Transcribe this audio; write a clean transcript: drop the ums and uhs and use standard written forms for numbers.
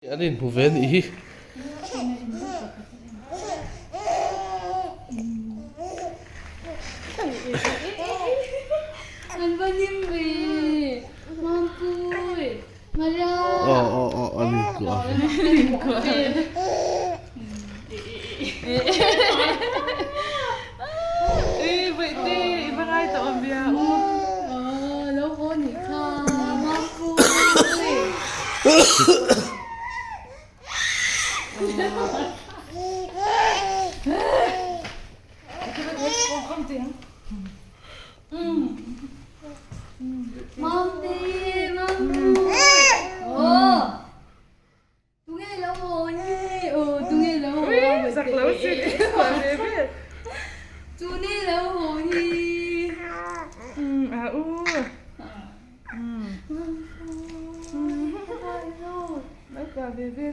Anin huven i. Ano ba nimbi? Mampuy. Mala. Anin ko. Wait, iba nga ito ang biya. Loko ni ka. Mampuy. Mampuy. Oh. Tungay loko ni. Oh, tungay loko. Sa close it. Baby. Tungay loko ni. Baby.